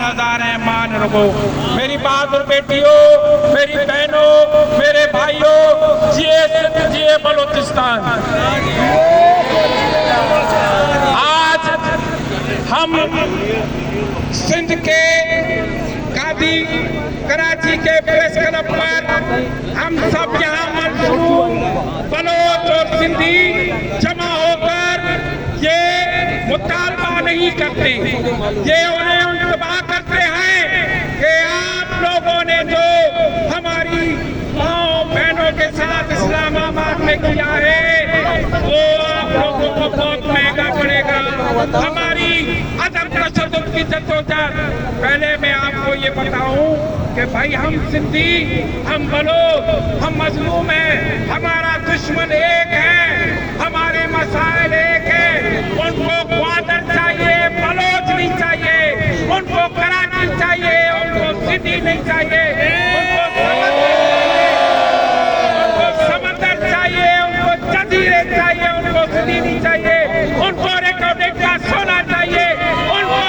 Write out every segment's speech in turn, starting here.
हजार हैं, मान रखो। मेरी बहादुर बेटियों, मेरी बहनों, मेरे भाइयों, जिए सिंध, जिए बलूचिस्तान। आज हम सिंध के कादी कराची के प्रेस क्लब पर हम सब यहाँ मजलूम बलोच और सिंधी जमा होकर ये मुतालबा नहीं करते, ये उन्हें इंतबाह करते हैं कि आप लोगों ने जो हमारी माओ बहनों के साथ इस्लामाबाद में किया है वो आप लोगों को बहुत महंगा पड़ेगा। हमारी अदम तशद्दुद की जद्दोजहद, पहले मैं आपको ये बताऊं कि भाई हम सिंधी, हम बलोच, हम मजलूम हैं, हमारा दुश्मन एक है, हमारे मसाइल एक है। उनको ग्वादर चाहिए, बलोच नहीं चाहिए, उनको कराची चाहिए, उनको सिंधी नहीं चाहिए, उनको समंदर चाहिए, उनको जजीरे चाहिए, उनको सिंधी नहीं चाहिए, उनको रिकॉर्डिंग का सोना चाहिए, उनको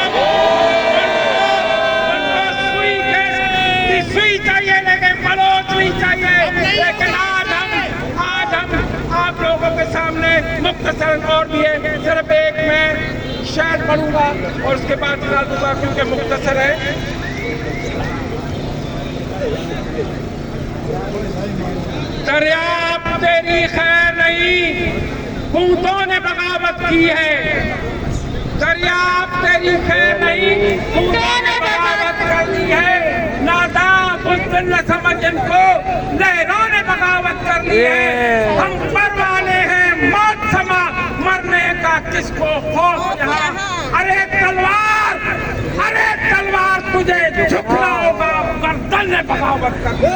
सुई चाहिए, लेकिन बलोच नहीं चाहिए। लेकिन आज हम आप लोगों के सामने मुख्तसर और भी है, सिर्फ एक मैं शेर पढ़ूंगा और उसके बाद चला दूंगा क्योंकि मुख्तसर है। दरियाब तेरी खैर नहीं, बूंदों ने बगावत की है। दरियाब तेरी खैर नहीं, बूंदों ने बगावत कर दी है। नादा बुज़दिल न समझ इनको, लहरों ने बगावत कर ली है। हम पर वाले हैं मौत समा, मरने का किसको खौफ यहाँ। अरे तलवार तुझे झुकना होगा, गर्दन ने बगावत कर दी।